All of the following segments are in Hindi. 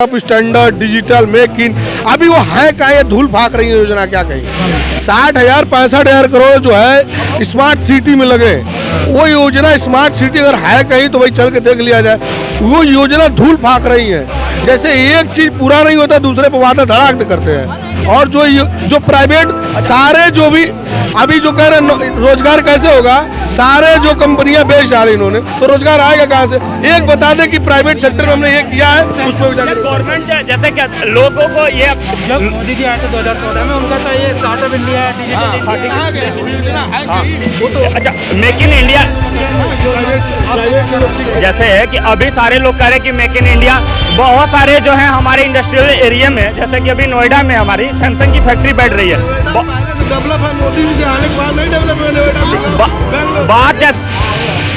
Up standard digital make in, अभी वो है क्या, ये धूल फाक रही है योजना क्या कहीं। 60,000 65,000 करोड़ जो है स्मार्ट सिटी में लगे, वो योजना स्मार्ट सिटी अगर है कहीं तो भाई चल के देख लिया जाए। वो योजना धूल फाक रही है, जैसे एक चीज पूरा नहीं होता दूसरे पर वादा धड़ाक करते हैं। और जो प्राइवेट सारे जो भी अभी जो कह रहे हैं रोजगार कैसे होगा, सारे जो कंपनियां बेच डाली इन्होंने, तो रोजगार आएगा कहाँ से। एक बता दें कि प्राइवेट सेक्टर में हमने ये किया है, उस पर गवर्नमेंट जैसे क्या लोगों को ये जब मोदी जी आए थे 2014 में, उनका था ये स्टार्टअप इंडिया डिजिटल। अच्छा मेक इन इंडिया जैसे है कि अभी सारे लोग कह रहे हैं कि मेक इन इंडिया, बहुत सारे जो है हमारे इंडस्ट्रियल एरिया में, जैसे कि अभी नोएडा में हमारी सैमसंग की फैक्ट्री बैठ रही है। डेवलप है, मोदी जी से आने के बाद नहीं डेवलप है बात जैसे।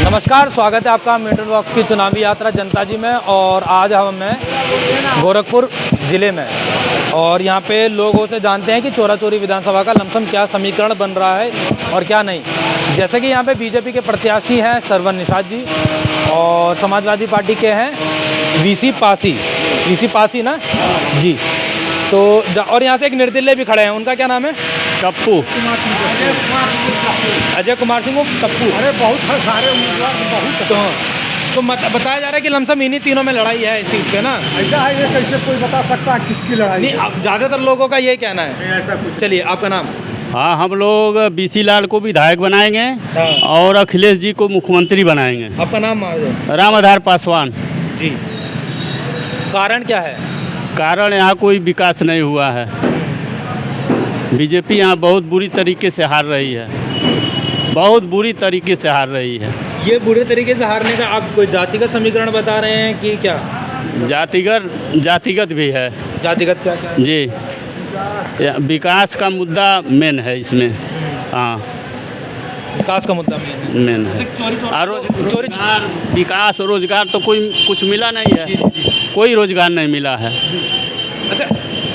नमस्कार, स्वागत है आपका मीटर बॉक्स की चुनावी यात्रा जनता जी में। और आज हम हैं गोरखपुर ज़िले में, और यहाँ पे लोगों से जानते हैं कि चोरा चोरी विधानसभा का लमसम क्या समीकरण बन रहा है और क्या नहीं। जैसे कि यहाँ पे बीजेपी के प्रत्याशी हैं सरवन निषाद जी, और समाजवादी पार्टी के हैं वीसी पासी ना जी। तो और यहाँ से एक निर्दलीय भी खड़े हैं, उनका क्या नाम है? टप्पू अजय कुमार सिंह टप्पू। अरे बहुत सारे उम्मीदवार बहुत। तो बताया जा रहा है कि लमसम इन्हीं तीनों में लड़ाई है इस सीट पे ना। ऐसा है, ये कैसे कोई बता सकता है किसकी लड़ाई? नहीं, अब ज़्यादातर लोगों का यही कहना है। ऐसा कुछ। चलिए, आपका नाम? हाँ, हम लोग बीसी लाल को विधायक बनाएंगे और अखिलेश जी को मुख्यमंत्री बनाएंगे। आपका नाम? रामआधार पासवान जी। कारण क्या है? कारण यहाँ कोई विकास नहीं हुआ है। बीजेपी यहाँ बहुत बुरी तरीके से हार रही है, बहुत बुरी तरीके से हार रही है। ये बुरे तरीके से हारने का आप कोई जातिगत समीकरण बता रहे हैं कि क्या? जातिगत भी है। जातिगत क्या क्या? जी, विकास का मुद्दा मेन है इसमें। हाँ, विकास का मुद्दा मेन है। चोरी विकास रोजगार तो कोई कुछ मिला नहीं है, कोई रोजगार नहीं मिला है। अच्छा,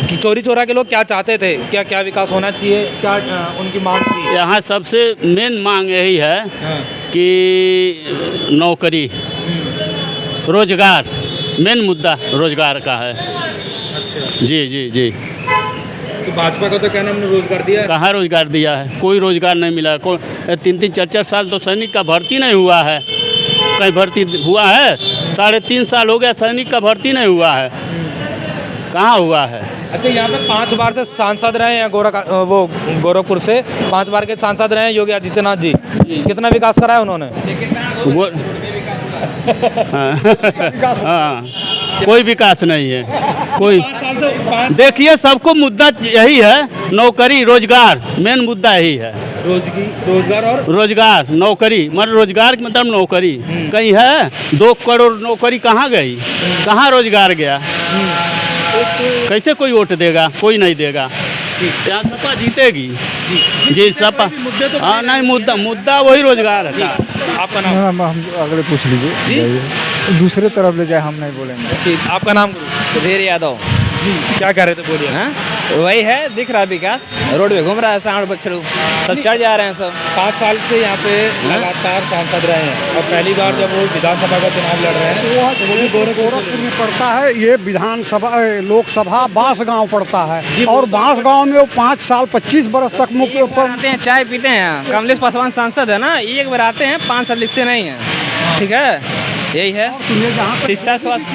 कि चोरी चोरा के लोग क्या चाहते थे, क्या क्या विकास होना चाहिए, क्या उनकी मांग थी? यहाँ सबसे मेन मांग यही है कि नौकरी, रोजगार, मेन मुद्दा रोजगार का है। अच्छा जी जी जी। तो भाजपा का तो कहना हमने रोजगार दिया है। कहाँ रोजगार दिया है? कोई रोजगार नहीं मिला। 3-3 4-4 साल तो सैनिक का भर्ती नहीं हुआ है। कहीं भर्ती हुआ है? 3.5 साल हो गया सैनिक का भर्ती नहीं हुआ है। कहाँ हुआ है? अच्छा, यहाँ पे 5 बार से सांसद रहे हैं गोरखपुर से 5 बार के सांसद रहे हैं योगी आदित्यनाथ जी। कितना विकास कराया उन्होंने? वो हाँ, कोई विकास नहीं है कोई। देखिए, सबको मुद्दा यही है, नौकरी रोजगार, मेन मुद्दा यही है। रोजगार और रोजगार, नौकरी, मतलब रोजगार मतलब नौकरी कहीं है। 2 करोड़ नौकरी कहाँ गई, कहाँ रोजगार गया? कैसे कोई वोट देगा? कोई नहीं देगा। यहाँ सपा जीतेगी जी सपा। हाँ नहीं, मुद्दा वही रोजगार है। आपका नाम? हम अगले पूछ लीजिए, दूसरे तरफ ले जाए, हम नहीं बोलेंगे। आपका नाम? सुधीर यादव जी। क्या कह रहे थे, बोलिए। हाँ, वही है, दिख रहा विकास, रोड पे घूम रहा है, सांड बछड़ू सब चढ़ जा रहे हैं सब। 5 साल से यहाँ पे लगातार सांसद रहे हैं, और पहली बार जब वो विधानसभा का चुनाव लड़ रहे हैं तो वो भी गोरखपुर में पड़ता है। ये विधानसभा लोकसभा बांसगांव पड़ता है, और बांसगांव में वो 5 साल 25 बरस तक मुख्य आते हैं, चाय पीते हैं। कमलेश पासवान सांसद है ना, एक बार आते हैं, 5 साल लिखते नहीं हैं। ठीक है, यही है शिक्षा स्वास्थ्य।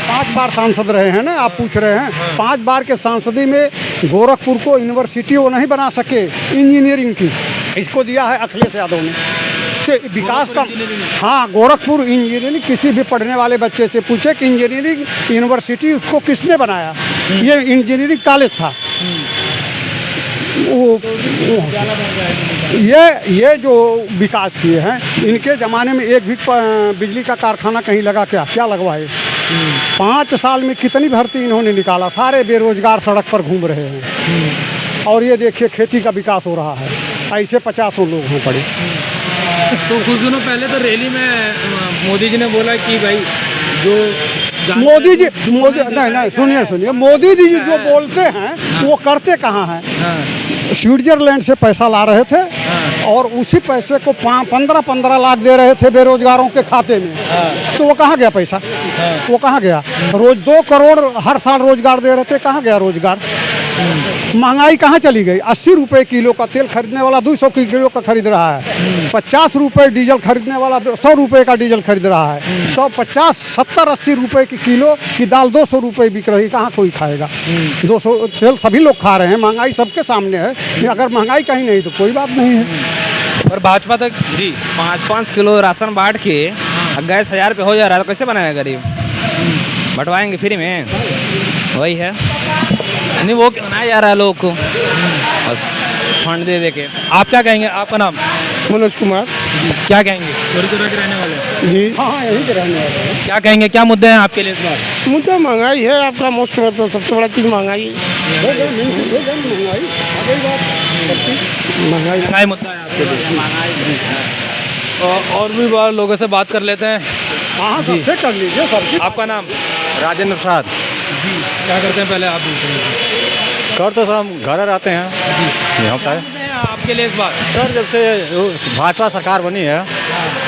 5 बार सांसद रहे हैं ना, आप पूछ रहे हैं। 5 बार के सांसदी में गोरखपुर को यूनिवर्सिटी वो नहीं बना सके इंजीनियरिंग की, इसको दिया है अखिलेश यादव ने। तो विकास का, हाँ, गोरखपुर इंजीनियरिंग, किसी भी पढ़ने वाले बच्चे से पूछे कि इंजीनियरिंग यूनिवर्सिटी उसको किसने बनाया, ये इंजीनियरिंग कॉलेज था। ये जो विकास किए हैं, इनके ज़माने में एक भी बिजली का कारखाना कहीं लगा क्या लगवाए? 5 साल में कितनी भर्ती इन्होंने निकाला, सारे बेरोजगार सड़क पर घूम रहे हैं। और ये देखिए, खेती का विकास हो रहा है, ऐसे 50 लोग हैं पड़े। तो कुछ दिनों पहले तो रैली में मोदी जी ने बोला कि भाई जो मोदी नहीं, सुनिए, मोदी जी जो बोलते हैं वो करते कहाँ हैं? स्विट्जरलैंड से पैसा ला रहे थे और उसी पैसे को 15-15 लाख दे रहे थे बेरोजगारों के खाते में, तो वो कहाँ गया पैसा? वो कहाँ गया? रोज 2 करोड़ हर साल रोजगार दे रहे थे, कहाँ गया रोजगार? महंगाई कहाँ चली गई? 80 रुपये किलो का तेल खरीदने वाला 200 किलो का खरीद रहा है, 50 रुपये डीजल खरीदने वाला 100 रुपये का डीजल खरीद रहा है, 150, 70, 80 रुपये की किलो की दाल 200 रुपये बिक रही, कहाँ कोई खाएगा? 200 तेल सभी लोग खा रहे हैं, महंगाई सबके सामने है। अगर महंगाई कहीं नहीं तो कोई बात नहीं है। और भाजपा तक जी 5-5 किलो राशन बांट के गैस 1000 पे हो जा रहा है, तो कैसे बनाएगा गरीब? बंटवाएंगे फ्री में? वही है, नहीं वो बनाया जा रहा है लोग को बस फंड दे दे के। आप क्या कहेंगे? आपका नाम? मनोज कुमार क्या कहेंगे? चोरी के रहने वाले हैं। जी। हाँ, यहीं पे रहने वाले हैं। क्या कहेंगे? क्या मुद्दे हैं आपके लिए इस बार? मुद्दा महंगाई है आपका, मोस्ट में तो सबसे बड़ा चीज़ महंगाई है। महंगाई मुद्दा है आपके लिए। और भी बार लोगों से बात कर लेते हैं। हाँ, सबसे कर लीजिए सबसे। आपका नाम? राजेंद्र प्रसाद। जी, क्या करते हैं पहले आप? दूसरे कर तो हम घर रहते हैं। ये होता है आपके लिए इस बार? सर, जब से भाजपा सरकार बनी है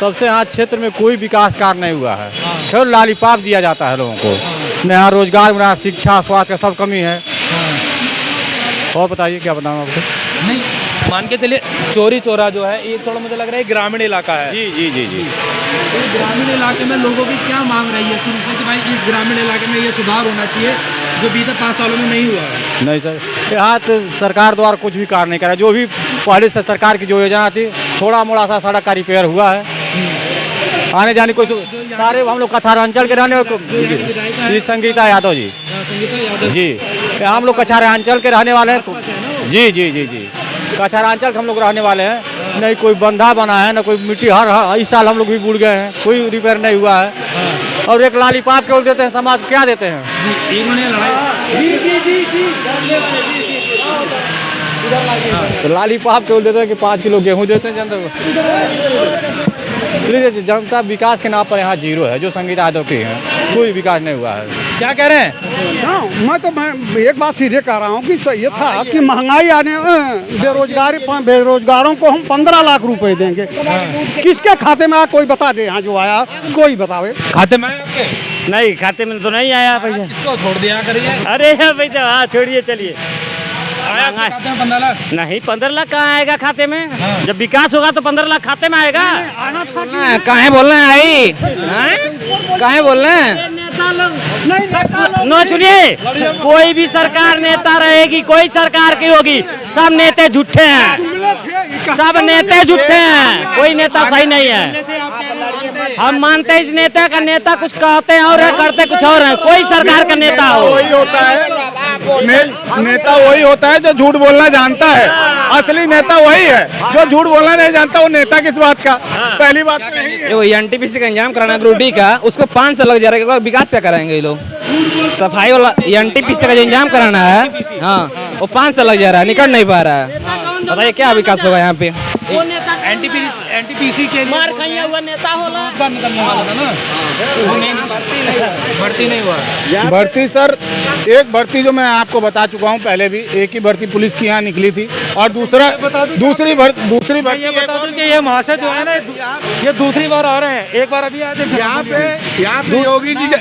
तब से यहाँ क्षेत्र में कोई विकास कार्य नहीं हुआ है। केवल लालीपाप दिया जाता है लोगों को, न यहाँ रोजगार, न शिक्षा, स्वास्थ्य का सब कमी है। और बताइए क्या बताऊँ आपको? नहीं, मान के चलिए चोरी चोरा जो है ये थोड़ा मुझे लग रहा है ग्रामीण इलाका है। जी जी जी जी। तो ग्रामीण इलाके में लोगों की क्या मांग रही है शुरू से कि भाई इस ग्रामीण इलाके में ये सुधार होना चाहिए जो बीते 5 सालों में नहीं हुआ है? नहीं सर, यहाँ तो सरकार द्वारा कुछ भी कार्य नहीं करा। जो भी पहले से सरकार की जो योजना थी, थोड़ा मोड़ा सा सड़क का रिपेयर हुआ है, आने जाने कोई सारे हम लोग कछार अंचल के रहने जी, संगीता यादव जी। जी, हम लोग कछार अंचल के रहने वाले हैं। जी जी जी जी, कछारांचल के हम लोग रहने वाले हैं। नहीं कोई बंधा बना है, ना कोई मिट्टी, हर इस साल हम लोग भी बुड़ गए हैं, कोई रिपेयर नहीं हुआ है। और एक लालीपाप केवल देते हैं, समाज को क्या देते हैं? तो लालीपाप केवल देते हैं कि 5 किलो गेहूँ देते हैं जनता को। जनता विकास के नाम पर यहाँ जीरो है, जो संगीता यादव की है, कोई विकास नहीं हुआ है। क्या कह रहे हैं? हाँ, मैं एक बात सीधे कह रहा हूँ कि ये था कि महंगाई आने बेरोजगारों को हम 15 लाख रुपए देंगे। किसके खाते में आया कोई बता दे, यहाँ जो आया कोई बतावे। खाते में आपके? नहीं, खाते में तो नहीं आया पैसा। इसको छोड़ दिया करिए। अरे पैसा, हाँ छोड़िए, चलिए। आया आपके खाते में 15 लाख? नहीं, 15 लाख कहाँ आएगा खाते में? जब विकास होगा तो 15 लाख खाते में आएगा। कहाँ बोल रहे हैं आई? कहाँ बोल रहे हैं? नो, सुनिए, कोई भी सरकार नेता रहेगी, कोई सरकार की होगी, सब नेता झूठे हैं, सब नेता झूठे हैं, कोई नेता सही नहीं है। हम मानते हैं इस नेता का, नेता कुछ कहते हैं और करते कुछ और है। कोई सरकार का नेता हो, वही होता है नेता, वही होता है जो झूठ बोलना जानता है। असली नेता वही है जो झूठ बोलना नहीं जानता। वो नेता किस बात का? पहली बात तो यही है। वो एनटीपीसी का इंजाम कराना ग्रुप डी का, उसको 5 साल लग जा रहा है। विकास क्या कराएंगे ये लोग? सफाई वाला एनटीपीसी का जो इंजाम कराना है, हाँ, वो 5 साल लग जा रहा है, निकल नहीं पा रहा है। बताइए क्या विकास होगा यहाँ पे? एनटीपीसी के मार खाया हुआ नेता होला। निकलने वाला था ना, वो नहीं, भर्ती नहीं हुआ। भर्ती सर, एक भर्ती जो मैं आपको बता चुका हूँ पहले भी, एक ही भर्ती पुलिस की यहाँ निकली थी, और दूसरी भर्ती ये बता दूं कि ये महाशय जो है ना, ये दूसरी बार आ रहे हैं। एक बार अभी आए थे यहाँ पे योगी जी का,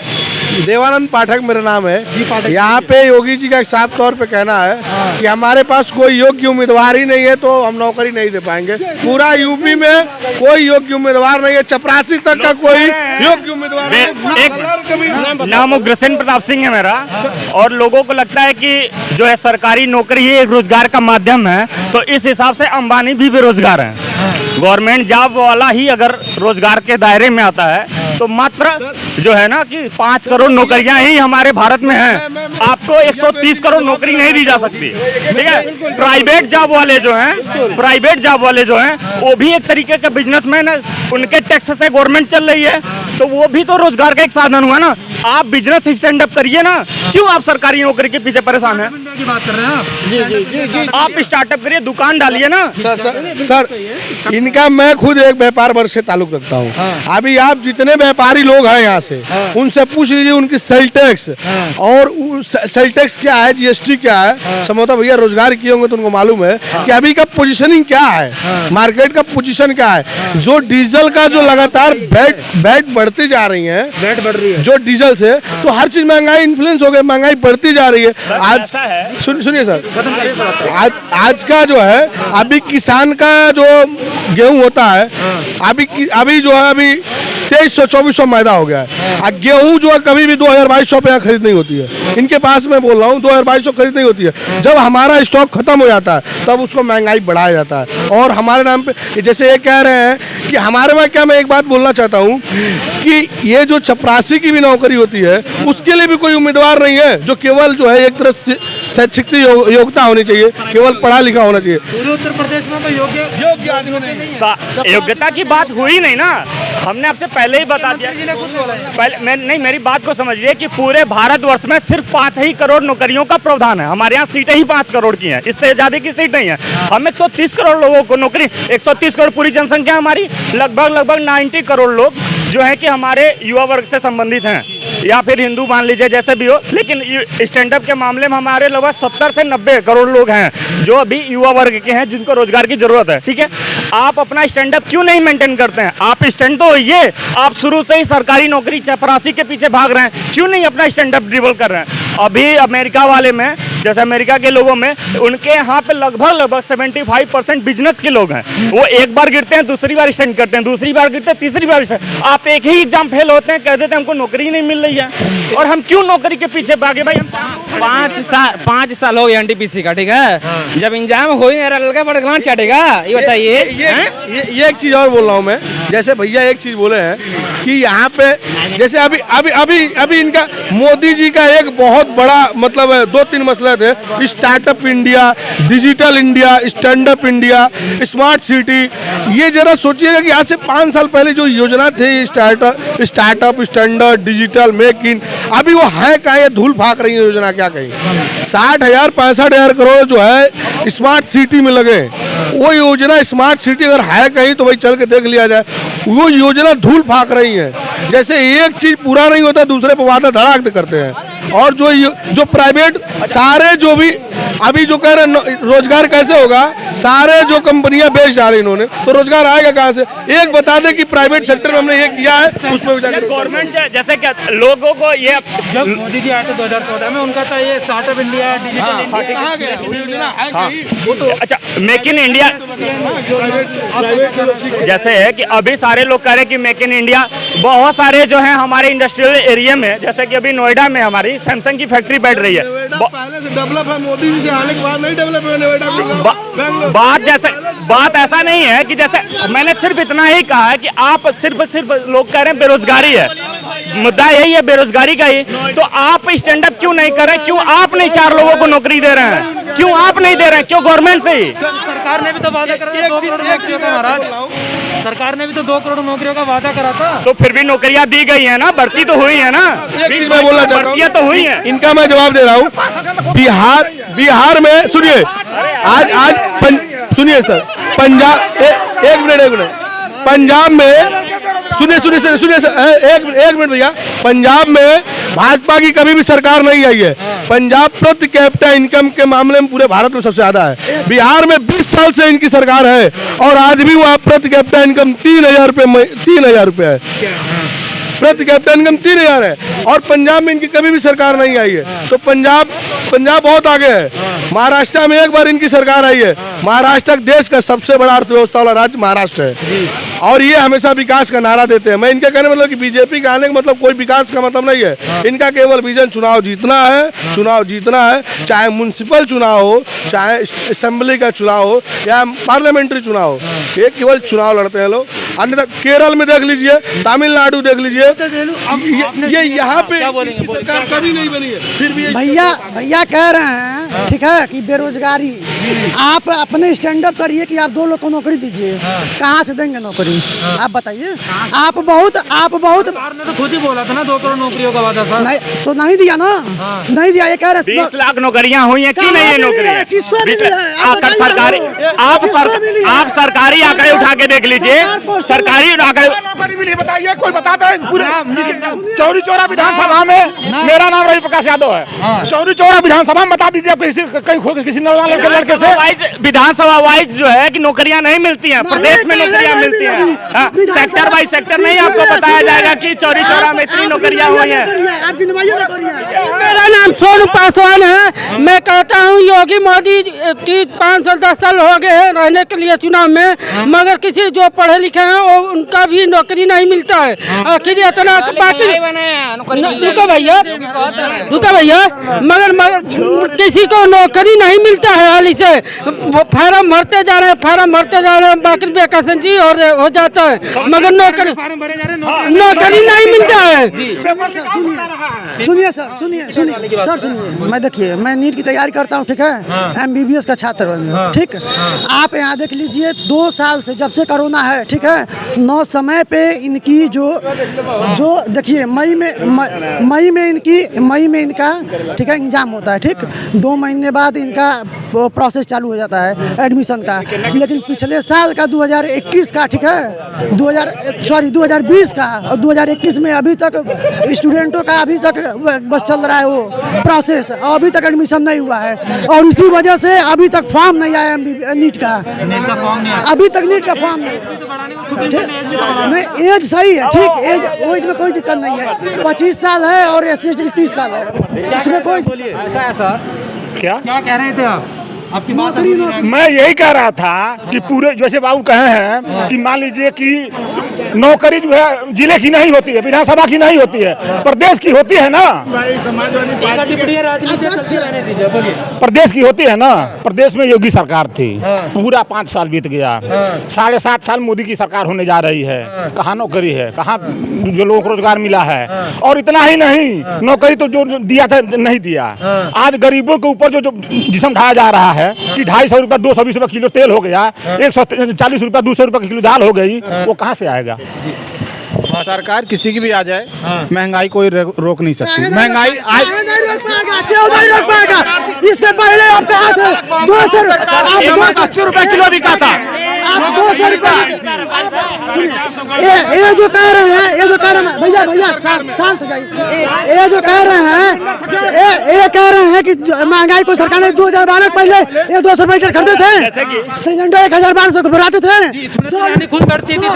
देवानंद पाठक मेरा नाम है। यहाँ पे योगी जी का साफ तौर पे कहना है कि हमारे पास कोई योग्य उम्मीदवार ही नहीं है, तो हम नौकरी नहीं दे पाएंगे। पूरा यूपी में कोई योग्य उम्मीदवार नहीं है, चपरासी तक का कोई योग्य उम्मीदवार एक नाम उग्रसेन प्रताप सिंह है मेरा, और लोगों को लगता है कि जो है सरकारी नौकरी ही एक रोजगार का माध्यम है, तो इस हिसाब से अंबानी भी बेरोजगार है। गवर्नमेंट जॉब वाला ही अगर रोजगार के दायरे में आता है तो मात्र जो है ना कि 5 करोड़ नौकरियां ही हमारे भारत में हैं। आपको 130 करोड़ नौकरी नहीं दी जा सकती, ठीक है। प्राइवेट जॉब वाले जो हैं वो भी एक तरीके का बिजनेसमैन है, उनके टैक्स से गवर्नमेंट चल रही है। तो वो भी तो रोजगार का एक साधन हुआ ना। आप बिजनेस स्टैंड अप करिए ना, क्यों आप सरकारी नौकरी के पीछे परेशान हैं? की बात कर रहे हैं आप? जी। आप स्टार्टअप करिए, दुकान डालिए ना। सर इनका मैं खुद एक व्यापार वर्ग से ताल्लुक रखता हूँ। अभी आप जितने व्यापारी लोग हैं यहाँ से उनसे पूछ लीजिए उनकी सेल टैक्स और सेल टैक्स क्या है, जीएसटी क्या है। समझौता भैया रोजगार किए होंगे तो उनको मालूम है कि अभी का पोजीशनिंग क्या है, मार्केट का पोजीशन क्या है। जो डीजल का जो लगातार वैट बढ़ती जा रही है, रेट बढ़ रही है जो डीजल से, तो हर चीज महंगाई इन्फ्लुएंस हो गई, महंगाई बढ़ती जा रही है। आज ऐसा है। सुनिए सर, आज का जो है अभी किसान का जो गेहूं होता है अभी जो है अभी 2300-2400 मैदा हो गया है। गेहूं जो है कभी भी 2200 पे यहाँ खरीद नहीं होती है। इनके पास मैं बोल रहा हूँ 2200 खरीद नहीं होती है। जब हमारा स्टॉक खत्म हो जाता है तब उसको महंगाई बढ़ाया जाता है और हमारे नाम पे जैसे ये कह रहे हैं कि हमारे में क्या, मैं एक बात बोलना चाहता हूँ कि ये जो चपरासी की भी नौकरी होती है उसके लिए भी कोई उम्मीदवार नहीं है जो केवल जो है एक तरह से शैक्षिक योग्यता होनी चाहिए, केवल पढ़ा लिखा होना चाहिए। पूरे उत्तर प्रदेश में तो योग्य आदमी नहीं। योग्यता की बात हुई नहीं ना, हमने आपसे पहले ही बता दिया। पहले नहीं, मेरी बात को समझिए कि पूरे भारतवर्ष में सिर्फ 5 ही करोड़ नौकरियों का प्रावधान है। हमारे यहाँ सीटें ही 5 करोड़ की हैं, इससे ज्यादा की सीट नहीं है। हम 130 करोड़ लोगों को नौकरी, 130 करोड़ पूरी जनसंख्या हमारी, लगभग 90 करोड़ लोग जो है कि हमारे युवा वर्ग से संबंधित हैं या फिर हिंदू मान लीजिए, जैसे भी हो। लेकिन स्टैंड अप के मामले में हमारे लगभग 70 से 90 करोड़ लोग हैं जो अभी युवा वर्ग के हैं जिनको रोजगार की जरूरत है। ठीक है, आप अपना स्टैंड अप क्यों नहीं मेंटेन करते हैं? आप स्टैंड तो होइए, आप शुरू से ही सरकारी नौकरी चपरासी के पीछे भाग रहे हैं, क्यों नहीं अपना स्टैंड अप ड्रिबल कर रहे हैं? अभी अमेरिका वाले में, जैसे अमेरिका के लोगों में, उनके यहाँ पे लगभग 75% बिजनेस के लोग हैं। वो एक बार गिरते हैं, दूसरी बार स्टैंड करते हैं, दूसरी बार गिरते हैं, तीसरी बार स्टैंड। आप एक ही एग्जाम फेल होते हैं, कह देते हैं हमको नौकरी नहीं मिल रही है, और हम क्यों नौकरी के पीछे भागे भाई? 5 साल हो गए एनटीपीसी का, ठीक है। जब इंजाम हो लड़का बड़ा चढ़ेगा, ये बताइए। ये एक चीज और बोल रहा हूँ मैं, जैसे भैया एक चीज बोले हैं कि यहाँ पे जैसे अभी इनका मोदी जी का एक बहुत बड़ा मतलब 2-3 मसले थे, startup India, digital India, stand up India, smart city. ये जरा सोचिएगा कि आज से 5 साल पहले जो योजना थी startup standard digital make in, अभी वो है क्या, ये धूल फाक रही है योजना। क्या कही 60,000-65,000 करोड़ जो है स्मार्ट सिटी में लगे, वो योजना स्मार्ट सिटी अगर है कहीं तो भाई चल के देख लिया जाए। वो योजना धूल फाक रही है, जैसे एक चीज पूरा नहीं होता दूसरे पर वादा धड़ाक करते हैं। और जो प्राइवेट सारे जो भी अभी जो कह रहे रोजगार कैसे होगा, सारे जो कंपनियां बेच जा रही इन्होंने, तो रोजगार आएगा कहाँ से? एक बता दे कि प्राइवेट सेक्टर में हमने ये किया है, उसमें गवर्नमेंट जैसे क्या लोगों को ये, जब मोदी जी आए थे 2014 में, उनका था ये स्टार्टअप इंडिया, डिजिटल। अच्छा, मेक इन इंडिया जैसे है कि अभी सारे लोग कह रहे हैं कि मेक इन इंडिया, बहुत सारे जो है हमारे इंडस्ट्रियल एरिया में, जैसे कि अभी नोएडा में हमारी सैमसंग की फैक्ट्री बैठ रही है। पहले से डेवलप है, मोदी जी से आने के बाद नहीं डेवलप है नोएडा। बात ऐसा नहीं है कि जैसे मैंने सिर्फ इतना ही कहा है कि आप सिर्फ लोग कह रहे हैं बेरोजगारी है, मुद्दा यही है बेरोजगारी का ही। तो आप स्टैंड अप क्यों नहीं कर रहे? क्यों आप नहीं 4 लोगों को नौकरी दे रहे हैं? क्यों आप नहीं दे रहे हैं? क्यों गवर्नमेंट से ही? सरकार ने भी तो वादा करा था 2 करोड़ नौकरियों का, महाराज। सरकार ने भी तो 2 करोड़ नौकरियों का वादा करा था। तो फिर भी नौकरियां दी गई है ना, भर्ती तो हुई है ना, एक चीज मैं बोलना चाहता हूं, भर्तियां तो हुई है। इनका मैं जवाब दे रहा हूँ। बिहार में सुनिए, आज सुनिए सर, पंजाब एक मिनट पंजाब में सुनिए सर, एक मिनट भैया, पंजाब में भाजपा की कभी भी सरकार नहीं आई है। पंजाब प्रति कैपिटा इनकम के मामले में पूरे भारत में सबसे ज्यादा है। बिहार में 20 साल से इनकी सरकार है और आज भी वहाँ प्रति कैपिटा इनकम 3,000 रुपये है। प्रति कैपिटा इनकम 3,000 है और पंजाब में इनकी कभी भी सरकार नहीं आई है। तो पंजाब बहुत आगे है। महाराष्ट्र में एक बार इनकी सरकार आई है। महाराष्ट्र देश का सबसे बड़ा अर्थव्यवस्था वाला राज्य महाराष्ट्र है और ये हमेशा विकास का नारा देते हैं। मैं इनके कहने मतलब कि बीजेपी का आने का मतलब कोई विकास का मतलब नहीं है। इनका केवल विजन चुनाव जीतना है, चाहे म्युनिसिपल चुनाव हो, चाहे असेंबली का चुनाव हो या पार्लियामेंट्री चुनाव हो, ये केवल चुनाव लड़ते हैं लोग। अन्यथा केरल में देख लीजिए, तमिलनाडु देख लीजिए, ये यहाँ पे सरकार कभी नहीं बनी है। फिर भी भैया कह रहे हैं ठीक है कि बेरोजगारी आप अपने स्टैंड अप करिए कि आप 2 लोग को नौकरी दीजिए, कहाँ से देंगे नौकरी आप बताइए। आप बहुत सरकार ने तो खुद ही बोला था ना 2 करोड़ नौकरियों का वादा था। नहीं तो नहीं दिया ना, नहीं दिया। ये कह रहे 20 लाख नौकरियां हुई हैं, क्यों नहीं है नौकरी? किसको मिली है? आकर सरकारी आप सरकारी आंकड़े उठा के देख लीजिए, सरकारी आंकड़े। नौकरी मिली बताइए, कोई बताता है? पूरे चौरी चौरा विधानसभा में मेरा नाम रवि प्रकाश यादव है, चौरी चौरा विधानसभा में बता दीजिए किसी नौजवान लड़के से विधानसभा वाइज जो है कि नौकरियां नहीं मिलती हैं, प्रदेश में नौकरियां मिलती हैं। सेक्टर बाई सेक्टर नहीं आपको बताया जाएगा कि चौरी चौरा में इतनी नौकरियां हुई हैं। मेरा नाम सोनू पासवान है। मैं कहता हूँ योगी मोदी 5 साल 10 साल हो गए हैं रहने के लिए चुनाव में, मगर किसी जो पढ़े लिखे हैं वो उनका भी नौकरी नहीं मिलता है। आखिर इतना बाकी रुको भैया, मगर किसी को नौकरी नहीं मिलता है। हाल से फार्म भरते जा रहे हैं, बाकी वैकेंसी और हो जाता है, मगर नौकरी नहीं मिलता है। सुनिए सर, मैं देखिए, मैं नीट की तैयारी करता हूँ, ठीक है, MBBS का छात्र हूँ, ठीक। आप यहाँ देख लीजिए 2 साल से जब से कोरोना है, ठीक है, 9 समय पे इनकी जो देखिए मई में इनका ठीक है एग्जाम होता है, ठीक। 2 महीने बाद इनका प्रोसेस चालू हो जाता है एडमिशन का। लेकिन पिछले साल का 2021 का, ठीक है, 2020 का और 2021 में अभी तक स्टूडेंटों का अभी तक बस चल रहा है वो प्रोसेस, अभी तक एडमिशन नहीं हुआ है। और इसी वजह से अभी तक फॉर्म नहीं आया नीट का, अभी तक नीट का फॉर्म नहीं। एज सही है, ठीक, एज में कोई दिक्कत नहीं है। 25 साल है और SC 30 साल है, उसमें कोई ऐसा है सर। क्या कह रहे थे आप? आपकी बात मैं यही कह रहा था कि पूरे जैसे बाबू कहे हैं कि मान लीजिए कि नौकरी जो है जिले की नहीं होती है, विधानसभा की नहीं होती है, प्रदेश की होती है ना। प्रदेश की होती है ना। प्रदेश में योगी सरकार थी, पूरा 5 साल बीत गया, 7.5 साल मोदी की सरकार होने जा रही है। कहाँ नौकरी है, कहाँ जो लोग रोजगार मिला है? और इतना ही नहीं, नौकरी तो जो दिया था नहीं दिया। आज गरीबों के ऊपर जो जिस्म ढाया जा रहा है कि 250 रुपया 220 रुपया किलो तेल हो गया, 140 रुपया 200 रुपया किलो दाल हो गई, वो कहाँ से आएगा? सरकार किसी की भी आ जाए, महंगाई कोई रोक नहीं सकती। महंगाई क्यों नहीं रोक पाएगा? इसके पहले आप कहा थे 80 रुपया किलो बिका था। आप 200 रुपया ये जो कह रहे हैं भैया शांत हो जाइए। ये जो कह रहे हैं ये कह रहे हैं कि महंगाई को सरकार ने 2012 पहले ये 200 रुपये खरीदे थे, सिलेंडर 1012 भराते थे।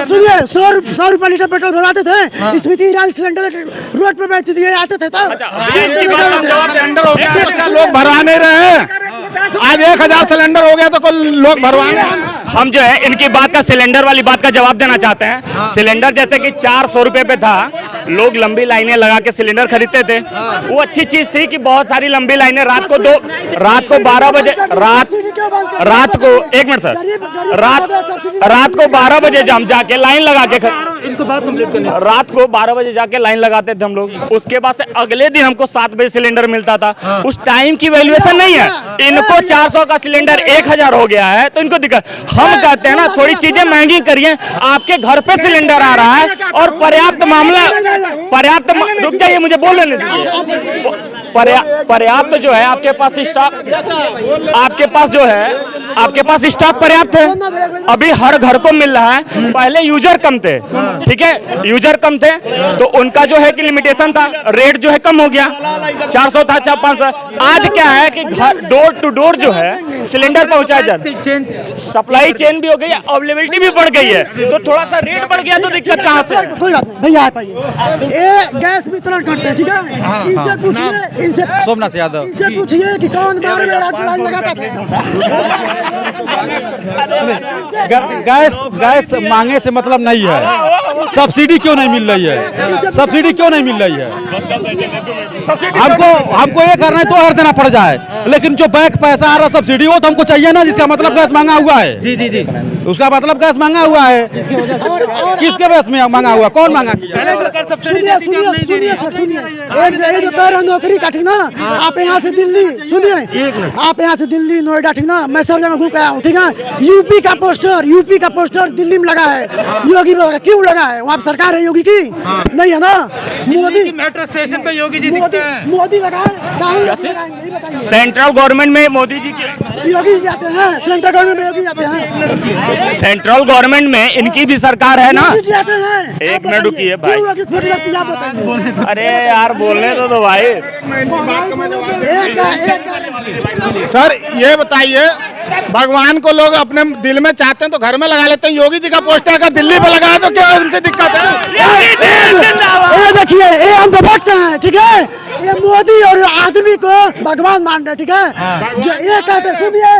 सुनिए 100 रुपये लीटर पेट्रोल भरवाते थे। स्मृति ईरानी सिलेंडर रोड पर बैठती थी, आते थे तब। सिलेंडर हो गया, लोग भरवा नहीं रहे हैं। आज 1000 सिलेंडर हो गया तो कोई लोग भरवाने। हम जो है इनकी बात का, सिलेंडर वाली बात का जवाब देना चाहते हैं। सिलेंडर जैसे कि 400 रुपए पे था, लोग लंबी लाइनें लगा के सिलेंडर खरीदते थे। वो अच्छी चीज थी कि बहुत सारी लंबी लाइनें रात को 12 बजे रात को 1 मिनट सर, रात को 12 बजे हम जाके लाइन लगा के रात को 12 बजे जाके लाइन लगाते थे हम लोग। उसके बाद से अगले दिन हमको 7 बजे सिलेंडर मिलता था। उस टाइम की वैल्यूएशन नहीं है। इनको 400 का सिलेंडर 1000 हो गया है तो इनको दिक्कत। हम कहते हैं ना थोड़ी चीजें महंगी करिए। आपके घर पे सिलेंडर आ रहा है और पर्याप्त रुक जाइए, मुझे बोलने दीजिए। पर्याप्त जो है आपके पास स्टॉक, आपके पास स्टॉक पर्याप्त है। अभी हर घर को मिल रहा है। पहले यूजर कम थे, ठीक है, यूजर कम थे तो उनका जो है कि लिमिटेशन था, रेट जो है कम हो गया। 400 था, 500। आज क्या है कि घर डोर टू डोर जो है सिलेंडर पहुंचाया जाता है। सप्लाई चेन भी हो गई है, अवेलेबिलिटी भी बढ़ गई है, तो थोड़ा सा रेट बढ़ गया तो दिक्कत कहाँ से? कोई बात नहीं भैया, आप आइए। ये गैस वितरण करते हैं, ठीक है, इनसे पूछिए, सोमनाथ यादव, इनसे पूछिए कि कौन 12 में रात को लाइन लगाता गैस मांगे से मतलब नहीं है। सब्सिडी क्यों नहीं मिल रही है? सब्सिडी क्यों नहीं मिल रही है? हमको ये करना है तो और देना पड़ जाए, लेकिन जो बैक पैसा आ रहा सब्सिडी वो तो हमको चाहिए ना, जिसका मतलब गैस महंगा हुआ है। जी उसका मतलब गैस महंगा हुआ है। किसके बेस में महंगा हुआ? कौन महंगा किया? सुनिए, ये जो कह रहे हैं नौकरी का, ठीक ना, आप यहाँ से दिल्ली, सुनिए, आप यहाँ से दिल्ली नोएडा, ठीक ना, मैं सब जगह घूम के आया हूँ, ठीक है। यूपी का पोस्टर दिल्ली में लगा है, योगी में क्यों लगा है? वहाँ सरकार है योगी की? नहीं है ना। मोदी मेट्रो स्टेशन पे योगी जी मोदी लगा है, सेंट्रल गवर्नमेंट में मोदी जी के योगी जाते हैं, सेंट्रल गवर्नमेंट में योगी जाते हैं, सेंट्रल गवर्नमेंट में इनकी भी सरकार है ना। योगी जाते हैं। एक मिनट रुकिए भाई। क्यों योगी खोटी लगती है आप बताइए। अरे यार बोलने तो भाई। सर ये बताइए, भगवान को लोग अपने दिल में चाहते हैं तो घर में लगा लेते हैं, योगी जी का पोस्टर अगर दिल्ली पे लगाए तो क्या उनसे दिक्कत है? ये देखिए, ये अंधभक्त हैं, ठीक है। ये मोदी और आदमी को भगवान मान रहे, ठीक है। जो ये कहते, सुनिए,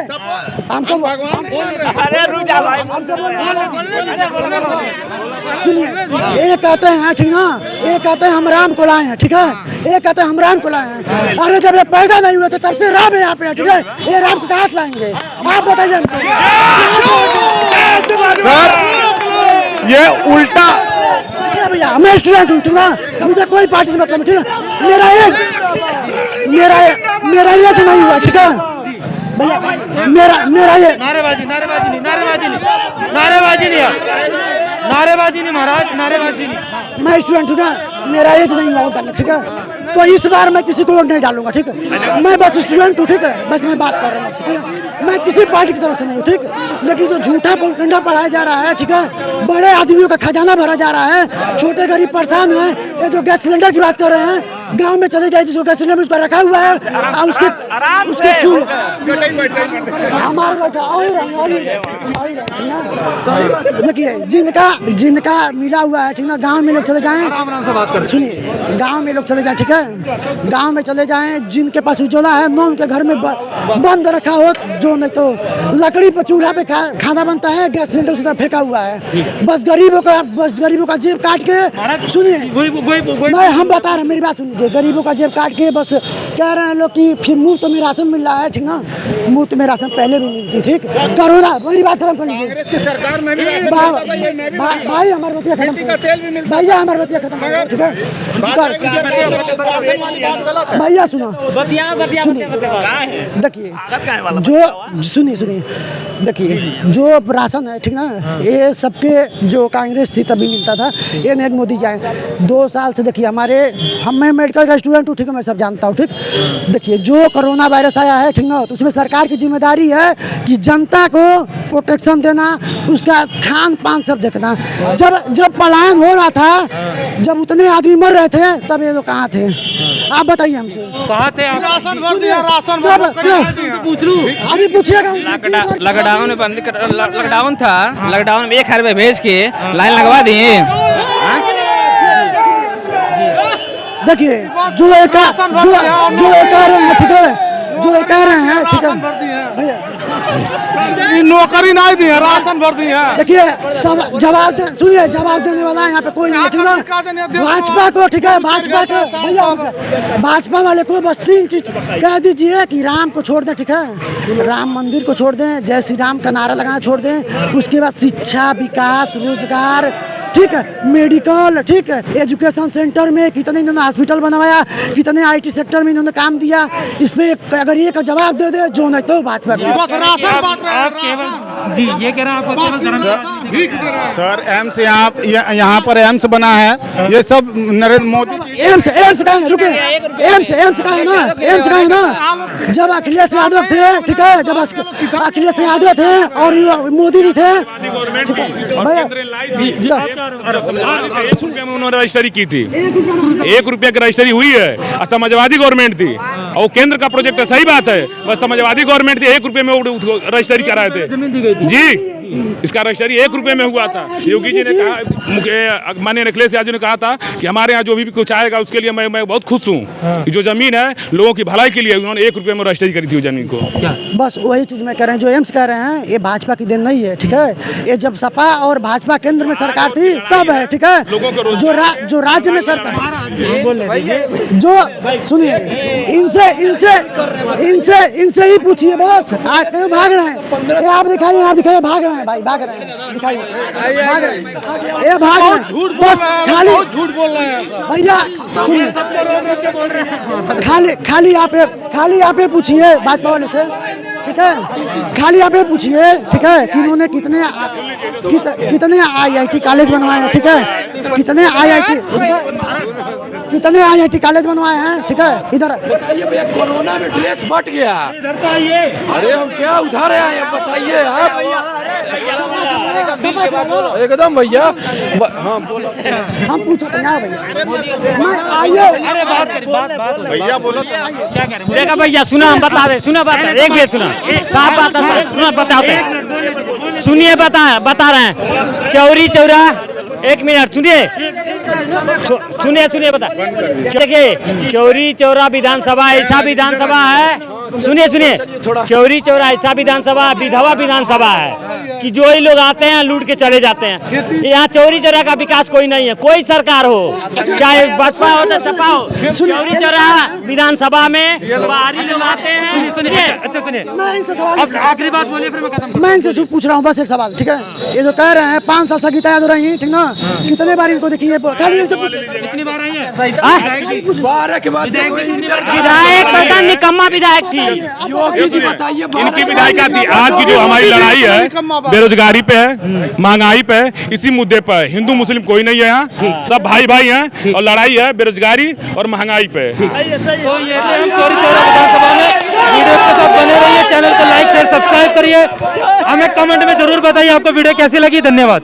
हमको अरे रुक जा भाई। सुनिए, ये कहते हैं, ठीक ना, ये कहते हैं हम राम को लाए हैं, ठीक है। ये कहते हैं हम राम को लाए हैं। अरे जब ये पैदा नहीं हुए थे तब से राम है यहाँ पे, ठीक है। ये राम को कहाँ से लाएंगे आप बताइए। सर ये उल्टा, भैया मैं स्टूडेंट हूँ, ठीक ना, मुझे कोई पार्टी से मतलब, ठीक है। मेरा एज नहीं हुआ, ठीक है भैया। मेरा ये नारेबाजी नहीं महाराज, नारेबाजी नहीं। मैं स्टूडेंट हूँ ना, मेरा एज नहीं हुआ वोट डालने, ठीक है। तो इस बार मैं किसी को वोट नहीं डालूंगा, ठीक है। मैं बस स्टूडेंट हूँ, ठीक है। बस मैं बात कर रहा हूँ, ठीक है। मैं किसी पार्टी की तरफ से नहीं हूँ, ठीक। लेकिन जो झूठा प्रोपेगेंडा पढ़ाया जा रहा है, ठीक है, बड़े आदमियों का खजाना भरा जा रहा है, छोटे गरीब परेशान हैं। ये जो गैस सिलेंडर की बात कर रहे हैं, गांव में चले जाए जिसको गैस सिलेंडर उसका रखा हुआ है, और उसके चूल हमारे देखिए, जिनका मिला हुआ है, ठीक ना, गांव में लोग चले जाएं, सुनिए, गांव में लोग चले जाएं, ठीक है। गांव में चले जाएं, जिनके पास उज्ज्वला है, न उनके घर में बंद रखा हो, जो नहीं तो लकड़ी पर चूल्हा पे खाना बनता है, गैस सिलेंडर उस तरफ फेंका हुआ है। बस गरीबों का जेब काट के, सुनिए, मैं हम बता रहे हैं, मेरी बात सुन लीजिए, गरीबों का जेब काट के बस कह रहे हैं लोग कि फिर मुफ्त में राशन मिल रहा है, ठीक ना। मुफ्त में राशन पहले भी मिलती, ठीक। करोना, मेरी बात खत्म कर लीजिए। सरकार में भी भाई हमारे बतिया खत्म, भैया हमारे बतिया खत्म, ठीक है। भैया सुनो, देखिए, जो सुनिए, देखिए, जो राशन है, ठीक ना, ये सबके जो कांग्रेस थी तभी मिलता था, ये नहीं मोदी जाए 2 साल से। देखिए मैं मेडिकल का स्टूडेंट हूँ, ठीक है, मैं सब जानता हूँ, ठीक। देखिए, जो कोरोना वायरस आया है, ठीक ना, तो उसमें सरकार की जिम्मेदारी है कि जनता को प्रोटेक्शन देना, उसका खान पान सब देखना। जब पलायन हो रहा था, जब उतने आदमी मर रहे थे, तब ये लोग कहाँ थे आप बताइए हमसे, कहाँ थे आप? राशन भर दिया, राशन पूछ लूं, अभी पूछिएगा। लॉकडाउन में लॉकडाउन था, लॉकडाउन में 1,000 रुपये भेज के लाइन लगवा दिए। देखिए, जो ये कह रहे हैं, ठीक है, जो ये कह रहे हैं, ठीक है भैया, नौकरी नहीं दी है, राशन भर दी है। देखिए, सब जवाब देने वाला यहाँ पे कोई नहीं, ठीक है। भाजपा को, ठीक है, भाजपा को भैया, भाजपा वाले को बस 3 चीज कह दीजिए कि राम को छोड़ दें, ठीक है, राम मंदिर को छोड़ दें, जय श्री राम का नारा लगाना छोड़ दें। उसके बाद शिक्षा, विकास, रोजगार, ठीक है, मेडिकल, ठीक है, एजुकेशन सेंटर में कितने इन्होंने हॉस्पिटल बनवाया, कितने IT सेक्टर में इन्होंने काम दिया, इस पे अगर ये का जवाब दे दे, जो नहीं तो भाजपा जी ये कह रहा है सर। एम्स यहाँ पर एम्स बना है, ये सब नरेंद्र मोदी। एम्स का है, रुके, एम्स का है ना, एम्स का है ना। जब अखिलेश यादव थे, ठीक है, जब अखिलेश यादव थे और मोदी जी थे, 1 रुपया में उन्होंने रजिस्ट्री की थी, 1 रुपया की रजिस्ट्री हुई है, और समाजवादी गवर्नमेंट थी, और केंद्र का प्रोजेक्ट है, सही बात है, बस समाजवादी गवर्नमेंट थी, 1 रुपये में रजिस्ट्री कराए थे जी। इसका रजिस्ट्री 1 रुपये में हुआ था। योगी जी ने कहा, माननीय अखिलेश यादव ने कहा था कि हमारे यहाँ जो भी कुछ आएगा उसके लिए मैं बहुत खुश हूँ कि जो जमीन है लोगों की भलाई के लिए उन्होंने 1 रुपये में रजिस्ट्री करी थी जमीन को। बस वही चीज मैं कह रहे हैं, जो एम्स कह रहे हैं, ये भाजपा की देन नहीं है, ठीक है। ये जब सपा और भाजपा केंद्र में सरकार थी तब है, ठीक है। जो राज्य में सरकार, जो सुनिए, इनसे ही पूछिए, बस भाग रहे हैं, आप दिखाइए भाग रहे हैं। हैं भाई, भाग रहे हैं, दिखाइए, भाग रहे हैं, ये भाग रहे हैं, झूठ बोल रहे हैं, खाली झूठ बोल रहे हैं भैया, खाली आप ये पूछिए भाजपा वाले से, ठीक है, खाली आप ये पूछिए, ठीक है, कि इन्होंने कितने IIT कॉलेज बनवाए हैं, ठीक है, कितने IIT कॉलेज बनवाए हैं, ठीक है, इधर बताइए भैया, कोरोना में ड्रेस फट गया, अरे हम क्या उठा रहे हैं बताइए आप, एकदम भैया, हाँ बोलो, हम पूछो भैया, आइए, भैया बोलो देखा भैया, सुना हम बता रहे, सुना बात एक भी सुना, साफ बात सुना बताते, सुनिए बता रहे हैं, चौरी चौरा, एक मिनट सुनिए बता, देखिए चौरी चौरा विधानसभा ऐसा विधानसभा है, सुनिए चौरी चौरा ऐसा विधानसभा विधवा विधानसभा है कि जो ही लोग आते हैं लूट के चले जाते हैं। यहाँ चौरी चौरा का विकास कोई नहीं है, कोई सरकार हो, चाहे बसपा हो चाहे सपा हो, चौरी चौरा विधानसभा में बाहरी लोग आते हैं। सुनिए, अब आखिरी बात बोलिए, फिर मैं खत्म। मैं इनसे पूछ रहा हूँ बस एक सवाल, ठीक है, ये जो कह रहे हैं 5 साल से गीता याद हो रही है, ठीक ना, कितने बार इनको देखिए, खाली इनसे पूछ, कितनी बार आई है विधायक पता निकम्मा विधायक थी, योगी जी बताइए, इनकी विधायिका थी। आज की जो हमारी लड़ाई है बेरोजगारी पे है, महंगाई पे है, इसी मुद्दे पर हिंदू मुस्लिम कोई नहीं है, यहाँ सब भाई भाई हैं, और लड़ाई है बेरोजगारी और महंगाई पे। तो ये चौरी चौरा विधानसभा में, वीडियो के साथ बने रहिए, चैनल को लाइक शेयर सब्सक्राइब करिए, हमें कमेंट में जरूर बताइए आपको वीडियो कैसी लगी। धन्यवाद।